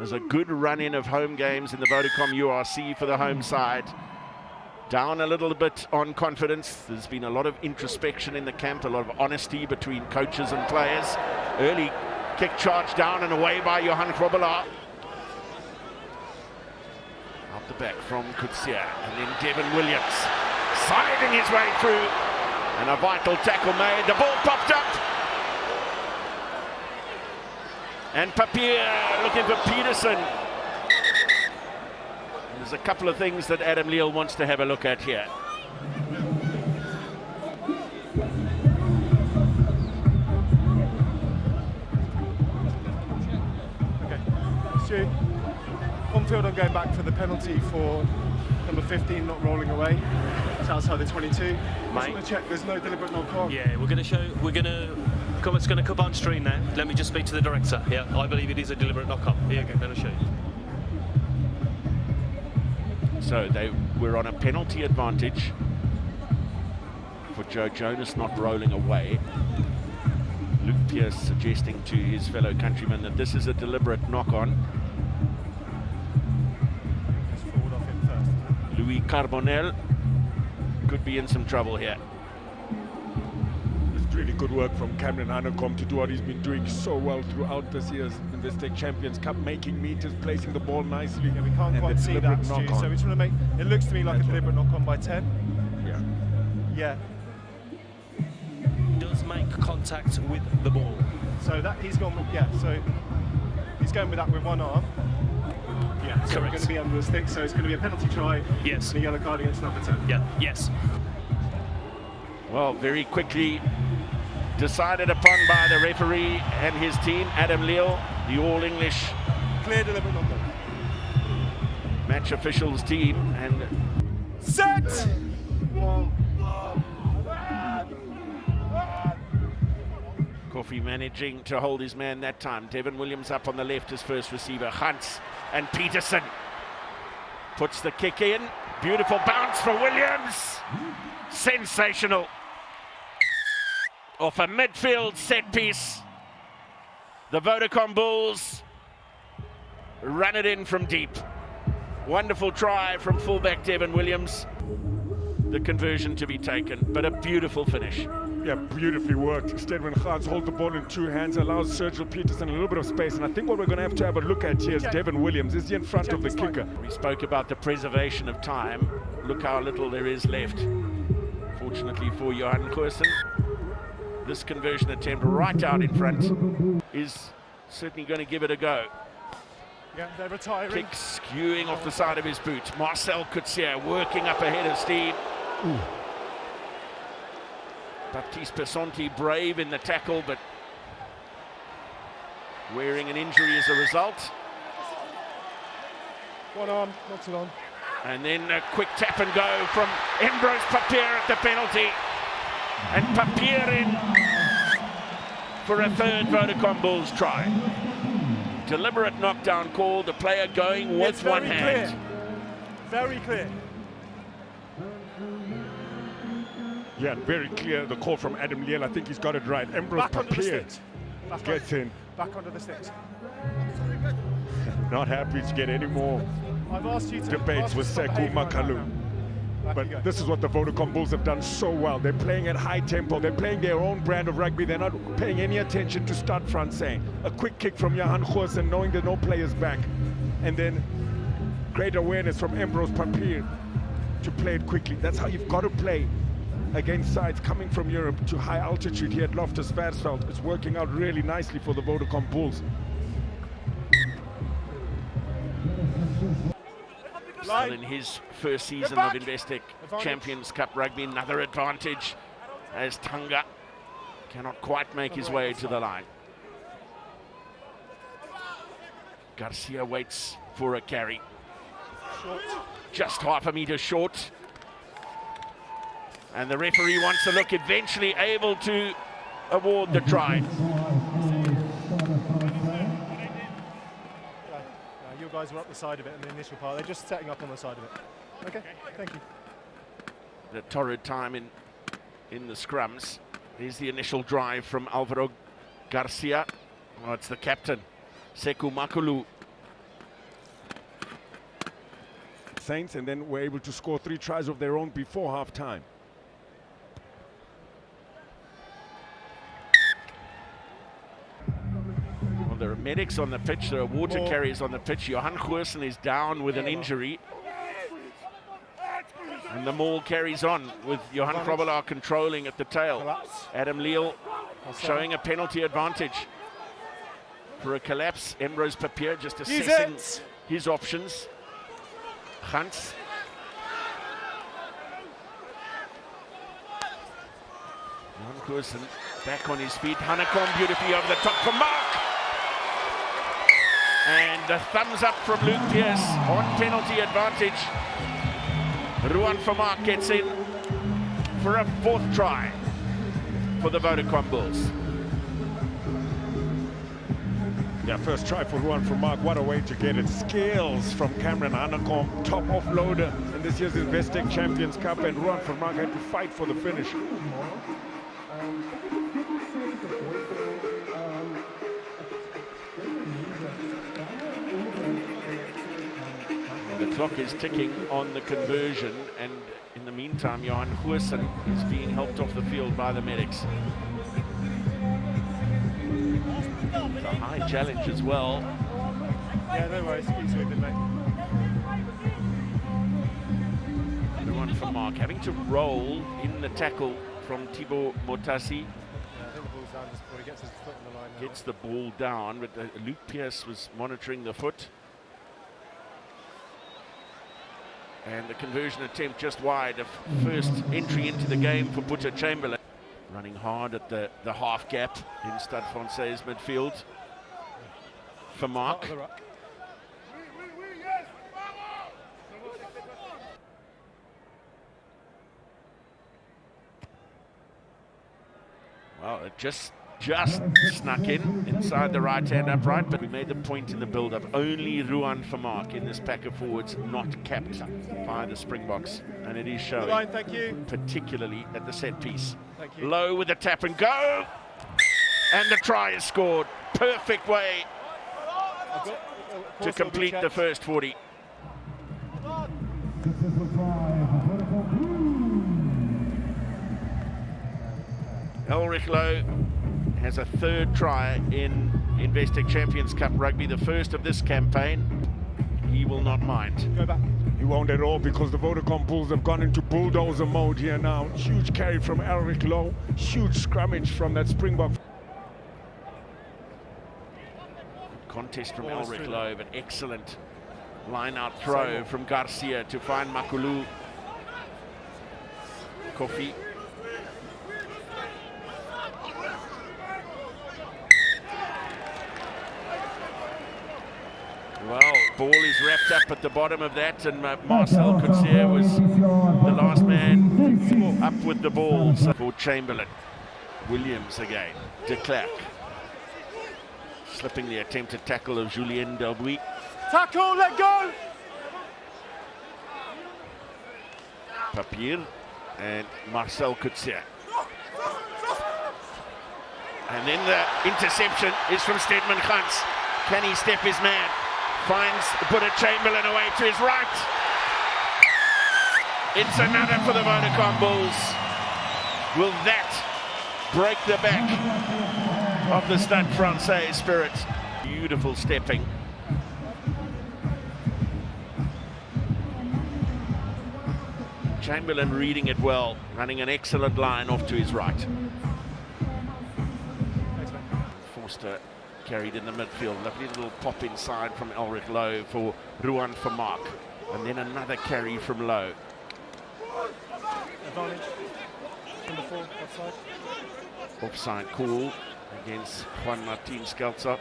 There's a good run-in of home games in the Vodacom URC for the home side. Down a little bit on confidence. There's been a lot of introspection in the camp, a lot of honesty between coaches and players. Early kick charge down and away by Johan Grobelaar. Out the back from Kutsia, and then Devin Williams siding his way through. And a vital tackle made. The ball popped up. And Papier looking for Peterson. There's a couple of things that Adam Leal wants to have a look at here. Okay, Stu, on field I'm going back for the penalty for number 15 not rolling away. It's outside the 22. Just want to check there's no deliberate knock-on. Yeah, it's going to come on screen now. Let me just speak to the director. Yeah, I believe it is a deliberate knock-on. Here, I'm going to show you. So they were on a penalty advantage for Joe Jonas not rolling away. Luke Pierce suggesting to his fellow countrymen that this is a deliberate knock-on. Forward off him first. Louis Carbonel could be in some trouble here. It's really good work from Cameron Hanekom to do what he's been doing so well throughout this year's Investec Champions Cup, making meters, placing the ball nicely. Yeah, we can't quite see that, Stu, so we just want to make it looks to me like a deliberate knock-on by 10. Yeah. Does make contact with the ball. So that he's gone with, so he's going with that with one arm. Yeah, so we're going to be under the stick, so it's going to be a penalty try. Yes. And a yellow card against number 10. Yeah, yes. Well, very quickly decided upon by the referee and his team, Adam Leal, the All-English Clear deliberate knock-on. match officials team, and Set! Coffey managing to hold his man that time. Devin Williams up on the left as first receiver. Hunt and Peterson puts the kick in. Beautiful bounce for Williams. Sensational. Off a midfield set piece. The Vodacom Bulls run it in from deep. Wonderful try from fullback Devin Williams. The conversion to be taken, but a beautiful finish. Yeah, beautifully worked. Stedman Gans holds the ball in two hands, allows Sergio Peterson a little bit of space, and I think what we're going to have a look at here is Devin Williams. Is he in front of the kicker? We spoke about the preservation of time. Look how little there is left. Fortunately for Johan Goosen, this conversion attempt right out in front is certainly going to give it a go. Yeah, they're retiring. Kick skewing off the side of his boot. Marcel Kutsia working up ahead of Steve. Baptiste Pessanti brave in the tackle, but wearing an injury as a result. One arm, knocks it on. And then a quick tap and go from Ambrose Papier at the penalty. And Papier in for a third Vodacom Bulls try. Deliberate knockdown call, the player going with one hand. Very clear. Yeah, very clear, the call from Adam Leal. I think he's got it right. Ambrose Papier gets in. Back onto the sticks. Not happy to get any more I've asked you to debates with Sekou Makalu. But this is what the Vodacom Bulls have done so well. They're playing at high tempo. They're playing their own brand of rugby. They're not paying any attention to Stade Français. A quick kick from Johan Goosen, knowing that no players back. And then great awareness from Ambrose Papier to play it quickly. That's how you've got to play against sides coming from Europe to high altitude here at Loftus Versfeld. It's working out really nicely for the Vodacom Bulls. Still in his first season of Investec Champions Cup rugby, another advantage as Tanga cannot quite make his way to the line. Garcia waits for a carry. Just half a metre short. And the referee wants to look, eventually able to award the try. You guys were up the side of it in the initial part. They're just setting up on the side of it. Okay, thank you. The torrid time in the scrums. Here's the initial drive from Alvaro Garcia. Oh, it's the captain, Sekou Makalu, Saints, and then were able to score 3 tries of their own before half-time. Well, there are medics on the pitch, there are water carriers on the pitch. Johan Goosen is down with an injury. And the maul carries on with Johan Krobelaar controlling at the tail. Adam Leal showing a penalty advantage for a collapse. Emrose Papier just assessing his options. Gans. Johan Goosen back on his feet. Hanekom beautifully over the top for Mark. And a thumbs up from Luke Pearce on penalty advantage. Ruan Vermaak gets in for a 4th try for the Vodacom Bulls. Yeah, first try for Ruan Vermaak. What a way to get it. Skills from Cameron Hanekom, top offloader in this year's Investec Champions Cup, and Ruan Vermaak had to fight for the finish. The clock is ticking on the conversion, and in the meantime, Johan Goosen is being helped off the field by the medics. It's a high challenge as well. Yeah, no worries. Keep sweeping, mate. Ruan Vermaak having to roll in the tackle from Thibaut Motasi. Yeah, I think the ball's down just before he gets his foot on the line now. Gets the ball down, but Luke Pearce was monitoring the foot. And the conversion attempt just wide. A first entry into the game for Butter Chamberlain. Running hard at the half gap in Stade Français midfield. Vermaak. Well, it just snuck inside the right-hand upright, but we made the point in the build-up. Only Ruan Vermaak in this pack of forwards not capped by the Springboks, and it is showing. Line, thank you. Particularly at the set piece. Thank you. Low with the tap and go, and the try is scored. Perfect way to complete the first 40. Elrich Lowe has a 3rd try in Investec Champions Cup rugby, the first of this campaign. He will not mind. Go back. He won't at all, because the Vodacom Bulls have gone into bulldozer mode here now. Huge carry from Elrich Lowe, huge scrummage from that Springbok. Contest from Elrich Lowe, but excellent line-out throw from Garcia to find Makulu. Kofi. Well, ball is wrapped up at the bottom of that, and Marcel Coetzee was the last man up with the ball. So for Chamberlain. Williams again. De Klerk. Slipping the attempted tackle of Julien Delbuy. Tackle, let go! Papier and Marcel Coetzee. And then the interception is from Stedman Gans. Can he step his man? Finds Butter Chamberlain away to his right. It's another for the Vodacom Bulls. Will that break the back of the Stade Français spirit? Beautiful stepping. Chamberlain reading it well, running an excellent line off to his right. Forster carried in the midfield. Lovely little pop inside from Elrich Lowe for Ruan Vermaak. And then another carry from Lowe. Advantage. Number 4, offside. Offside call against Juan Martin Skelzer.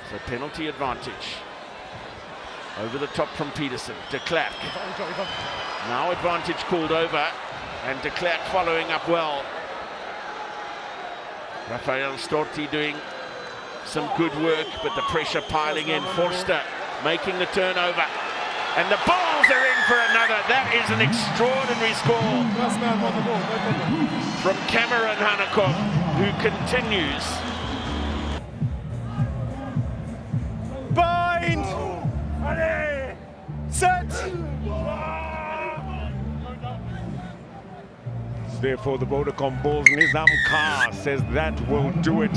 So penalty advantage. Over the top from Peterson. De Klerk. Now advantage called over. And De Klerk following up well. Rafael Storti doing some good work, but the pressure piling in. Forster making the turnover. And the Bulls are in for another. That is an extraordinary score. Last man on the ball, no problem. From Cameron Hanekom, who continues. Bind! Set! Therefore, the Vodacom Bulls, Nizam Kar says that will do it.